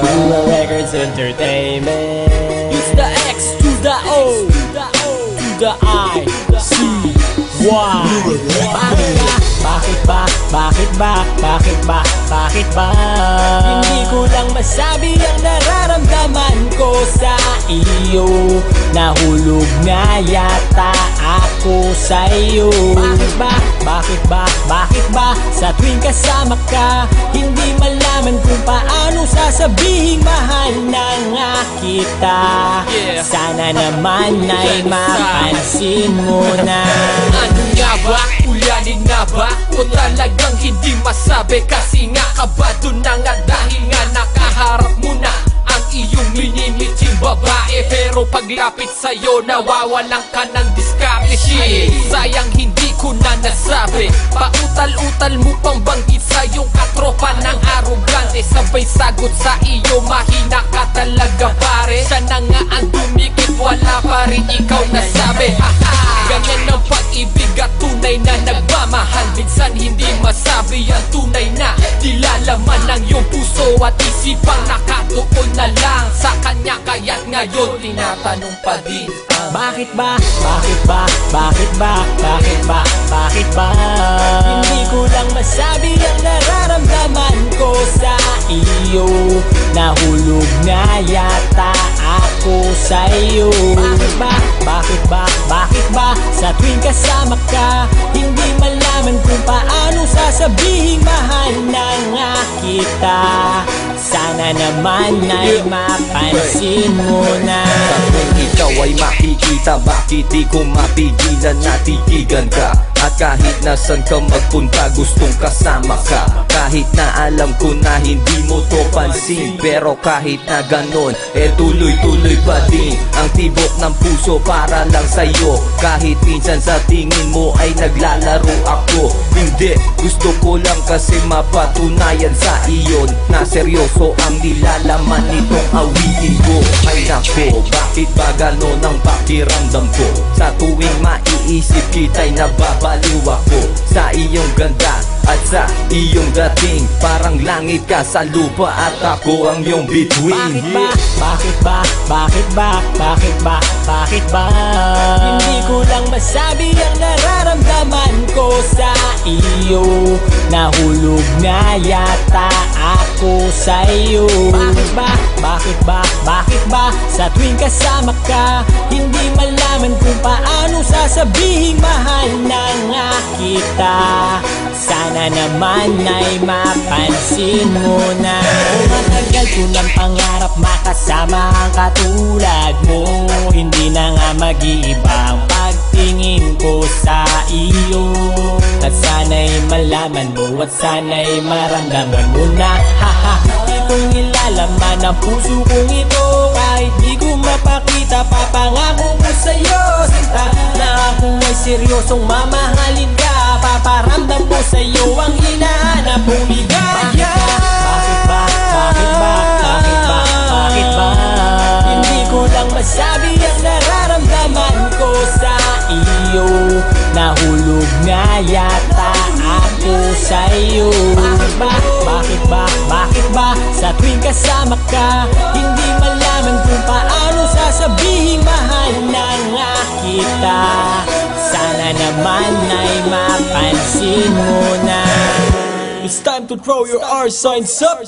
Rura Records Entertainment. It's the X to the O to the I C Y. Bakit ba? Hindi ko lang masabi ang nararamdaman ko sa iyo. Nahulog na yata ako sa iyo. Bakit ba? Sa tuwing kasama ka, hindi malaman kung paano sasabihin mahal na nga kita. Sana naman ay mapansin mo na. Ano nga ba? Ulanin nga ba? O talagang hindi masabi? Kasi nga kabado na nga dahil nga nakaharap mo na ang iyong minimiting babae. Pero paglapit sa'yo nawawalan ka ng diskarte. Sayang hindi ko na nasabi. Pautal-utal mo pang banggit sa iyong katropa ng arogante. Sabay sagot sa iyo, mahina ka talaga pare. Siya na nga ang dumikit, wala pa rin ikaw nasabi. Ganyan ang pag-ibig at tunay na nagmamahal. Minsan hindi masabi ang tunay na nilalaman ng iyong puso at isipang nakatuon na lang sa kanya. Kaya't ngayon tinatanong pa din Bakit ba? Hindi ko lang masabi ang nararamdaman ko sa iyo. Nahulog na yata ako sa iyo. Bakit ba? Sa tuwing kasama ka, hindi malaman kung paano sasabihin mahal na nga kita. Sana naman ay mapansin mo na. Kung ikaw ay makikita, bakit di ko mapigilan na titigan ka? At kahit nasan ka magpunta, gustong kasama ka. Kahit na alam ko na hindi mo to pansin, pero kahit na ganon, tuloy-tuloy pa din ang tibok ng puso para lang sa'yo. Kahit minsan sa tingin mo ay naglalaro ako, hindi, gusto ko lang kasi mapatunayan sa iyon na seryoso ang nilalaman nitong awitin ko. Ay nako, bakit ba ganon ang pakiramdam ko? Sa tuwing maiisip kita'y nababaliw ako sa iyong ganda at sa iyong dating. Parang langit ka sa lupa at ako ang iyong between. Bakit ba? Hindi ko lang masabi ang nararamdaman ko sa iyo. Nahulog na yata ako sa iyo. Bakit ba? Sa tuwing kasama ka, hindi malaman kung paano sasabihin mahal na nga kita. Sana naman ay mapansin mo na. Matagal ko ng pangarap makasama ang katulad mo. Hindi na nga mag-iibang pagtingin ko sa iyo. At sana'y malaman mo at sana'y maramdaman mo na. Di kong ilalaman ang puso kong ito. Kahit di ko mapakita, papangako ko sa'yo, sinta, na ako ay seryosong mamahalin ka. Paparamdam ko sa'yo ang hinahanap mong ligaya. Bakit ba? Hindi ko lang masabi ang nararamdaman ko sa iyo. Nahulog na yata ako sa iyo. Bakit ba? Sa tuwing kasama ka, hindi malaman kung paano sasabihin mahal na nga kita. Sana naman ay mapansin mo na. It's time to throw your R signs up.